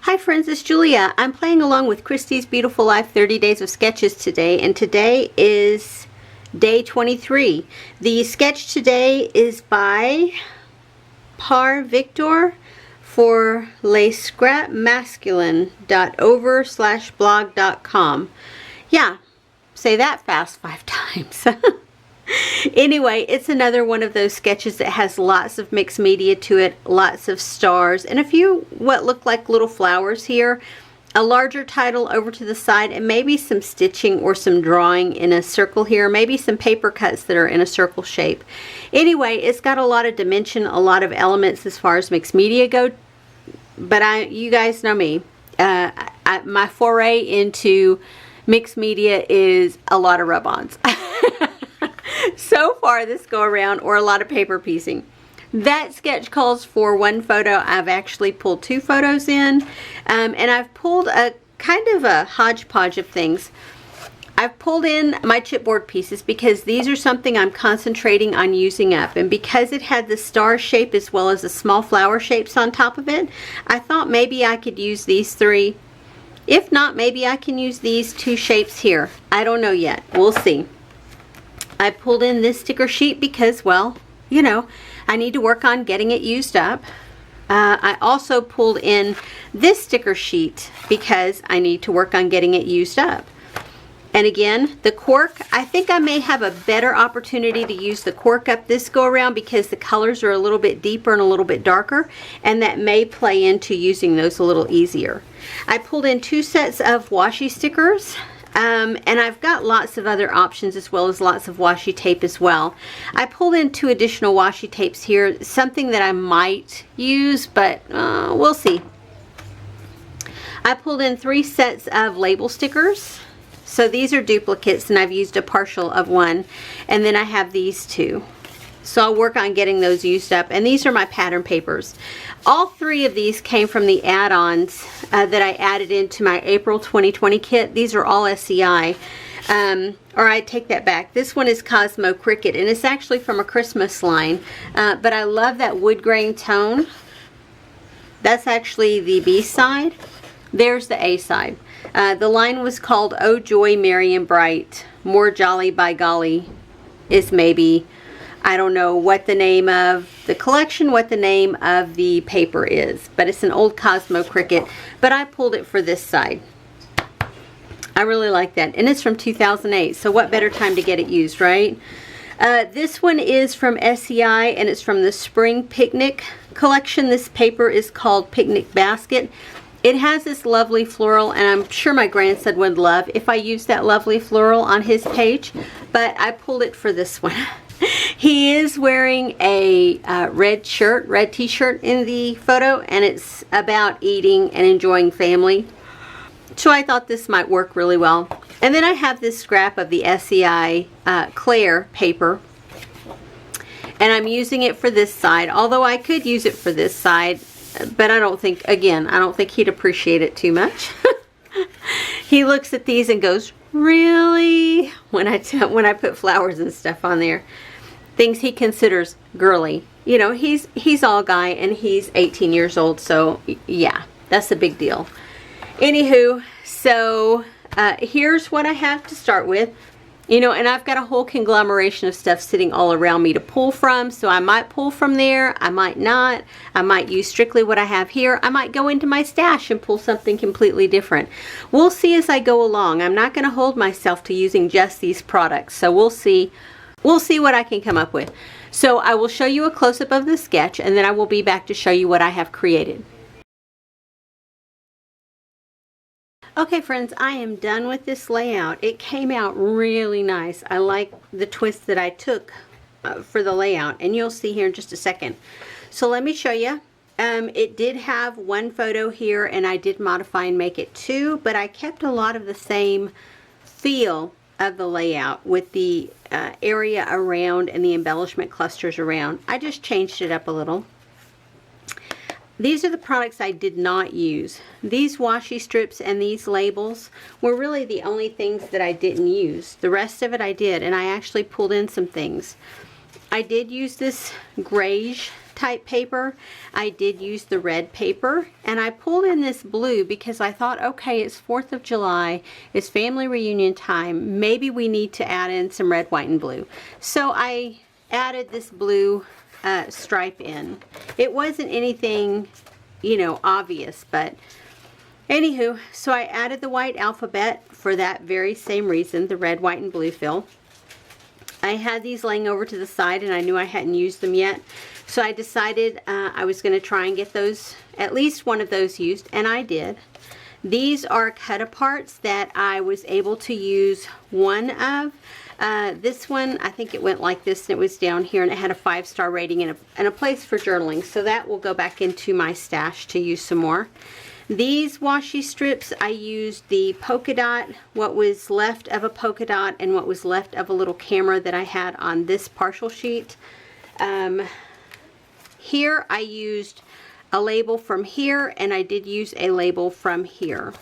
Hi friends, it's Julia. I'm playing along with Christy's Beautiful Life 30 Days of Sketches today, and today is day 23. The sketch today is by Par Victor for lescrapmasculine.over/blog.com. Yeah, say that fast 5 times. Anyway, it's another one of those sketches that has lots of mixed media to it, lots of stars, and a few what look like little flowers here, a larger title over to the side, and maybe some stitching or some drawing in a circle here, maybe some paper cuts that are in a circle shape. Anyway, it's got a lot of dimension, a lot of elements as far as mixed media go, but you guys know me. My foray into mixed media is a lot of rub-ons. So far this go around, or a lot of paper piecing. That sketch calls for one photo. I've actually pulled 2 photos in, and I've pulled a kind of a hodgepodge of things. I've pulled in my chipboard pieces because these are something I'm concentrating on using up, and because it had the star shape as well as the small flower shapes on top of it, I thought maybe I could use these 3. If not, maybe I can use these 2 shapes here. I don't know yet. We'll see. I pulled in this sticker sheet because, well, you know, I need to work on getting it used up. I also pulled in this sticker sheet because I need to work on getting it used up. And again, the cork, I think I may have a better opportunity to use the cork up this go around because the colors are a little bit deeper and a little bit darker, and that may play into using those a little easier. I pulled in 2 sets of washi stickers. And I've got lots of other options as well as lots of washi tape as well. I pulled in 2 additional washi tapes here, something that I might use, but we'll see. I pulled in 3 sets of label stickers. So these are duplicates, and I've used a partial of one. And then I have these 2. So I'll work on getting those used up. And these are my pattern papers. All 3 of these came from the add-ons that I added into my April 2020 kit. These are all SCI. Or I take that back. This one is Cosmo Cricket, and it's actually from a Christmas line. But I love that wood grain tone. That's actually the B side. There's the A side. The line was called Oh Joy Merry and Bright. More Jolly by Golly is maybe... I don't know what the name of the collection, what the name of the paper is, but it's an old Cosmo Cricket, but I pulled it for this side. I really like that, and it's from 2008, so what better time to get it used, right? This one is from SEI, and it's from the Spring Picnic collection. This paper is called Picnic Basket. It has this lovely floral, and I'm sure my grandson would love if I used that lovely floral on his page, but I pulled it for this one. He is wearing a red t-shirt in the photo, and it's about eating and enjoying family. So I thought this might work really well. And then I have this scrap of the SEI Claire paper, and I'm using it for this side, although I could use it for this side, but I don't think he'd appreciate it too much. He looks at these and goes, really? When I put flowers and stuff on there. Things he considers girly. You know, he's all guy, and he's 18 years old, so yeah, that's a big deal. Anywho, so here's what I have to start with. You know, and I've got a whole conglomeration of stuff sitting all around me to pull from, so I might pull from there, I might not. I might use strictly what I have here. I might go into my stash and pull something completely different. We'll see as I go along. I'm not going to hold myself to using just these products, so we'll see. We'll see what I can come up with. So I will show you a close-up of the sketch, and then I will be back to show you what I have created. Okay friends, I am done with this layout. It came out really nice. I like the twist that I took for the layout, and you'll see here in just a second. So let me show you. It did have 1 photo here, and I did modify and make it 2, but I kept a lot of the same feel of the layout with the area around and the embellishment clusters around. I just changed it up a little. These are the products I did not use. These washi strips and these labels were really the only things that I didn't use. The rest of it I did, and I actually pulled in some things. I did use this grayish type paper. I did use the red paper, and I pulled in this blue because I thought, okay, it's 4th of July, it's family reunion time, maybe we need to add in some red, white, and blue. So I added this blue stripe in. It wasn't anything, you know, obvious, but anywho, so I added the white alphabet for that very same reason, the red, white, and blue fill. I had these laying over to the side and I knew I hadn't used them yet. So I decided I was going to try and get those, at least one of those used, and I did. These are cut-aparts that I was able to use one of. This one, I think it went like this, and it was down here, and it had a 5-star rating and a place for journaling. So that will go back into my stash to use some more. These washi strips, I used the polka dot, what was left of a polka dot and what was left of a little camera that I had on this partial sheet. Here I used a label from here, and I did use a label from here.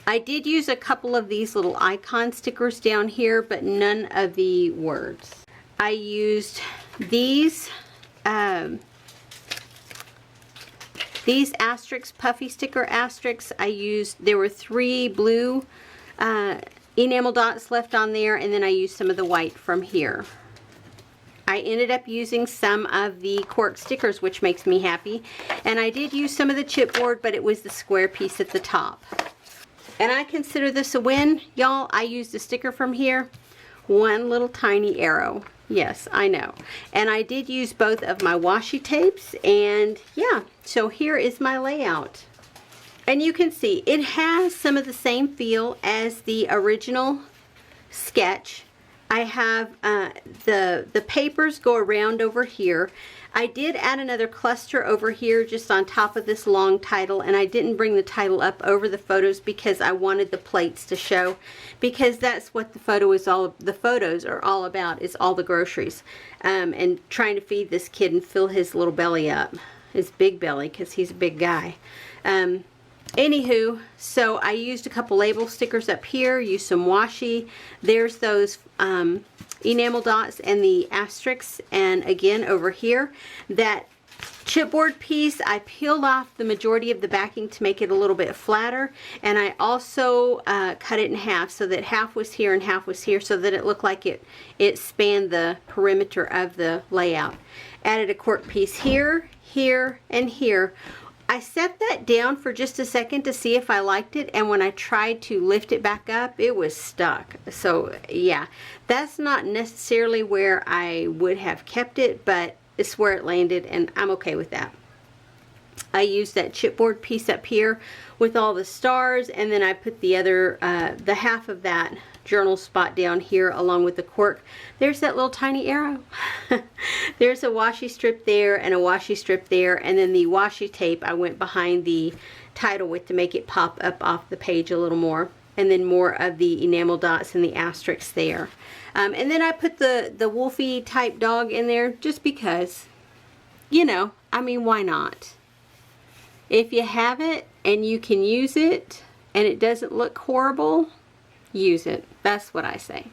I did use a couple of these little icon stickers down here, but none of the words. I used these asterisks, puffy sticker asterisks. There were 3 blue enamel dots left on there, and then I used some of the white from here. I ended up using some of the cork stickers, which makes me happy, and I did use some of the chipboard, but it was the square piece at the top. And I consider this a win, y'all. I used a sticker from here, one little tiny arrow. Yes, I know. And I did use both of my washi tapes, and yeah, so here is my layout. And you can see it has some of the same feel as the original sketch. I have the papers go around over here. I did add another cluster over here just on top of this long title, and I didn't bring the title up over the photos because I wanted the plates to show, because that's what the photos are all about, is all the groceries, and trying to feed this kid and fill his little belly up, his big belly, because he's a big guy. Anywho, so I used a couple label stickers up here, used some washi. There's those enamel dots and the asterisks, and again over here, that chipboard piece, I peeled off the majority of the backing to make it a little bit flatter, and I also cut it in half so that half was here and half was here, so that it looked like it spanned the perimeter of the layout. Added a cork piece here, here, and here. I set that down for just a second to see if I liked it, and when I tried to lift it back up, it was stuck. So yeah, that's not necessarily where I would have kept it, but it's where it landed, and I'm okay with that. I used that chipboard piece up here with all the stars, and then I put the other, the half of that journal spot down here along with the cork. There's that little tiny arrow. There's a washi strip there and a washi strip there, and then the washi tape I went behind the title with to make it pop up off the page a little more, and then more of the enamel dots and the asterisks there. And then I put the Wolfie type dog in there just because, you know, I mean, why not? If you have it and you can use it and it doesn't look horrible, use it. That's what I say.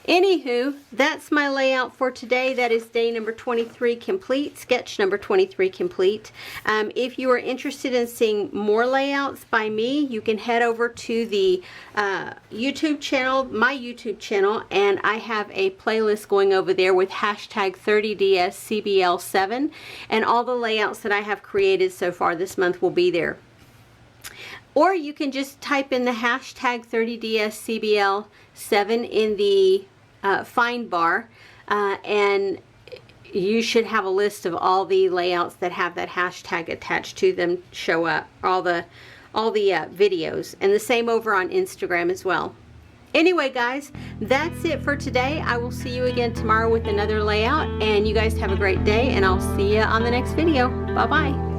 Anywho, that's my layout for today. That is day number 23 complete, sketch number 23 complete. If you are interested in seeing more layouts by me, you can head over to the YouTube channel, my YouTube channel, and I have a playlist going over there with hashtag 30DSCBL7, and all the layouts that I have created so far this month will be there. Or you can just type in the hashtag 30DSCBL7 in the find bar, and you should have a list of all the layouts that have that hashtag attached to them show up, all the videos, and the same over on Instagram as well. Anyway guys, that's it for today. I will see you again tomorrow with another layout, and you guys have a great day, and I'll see you on the next video. Bye bye.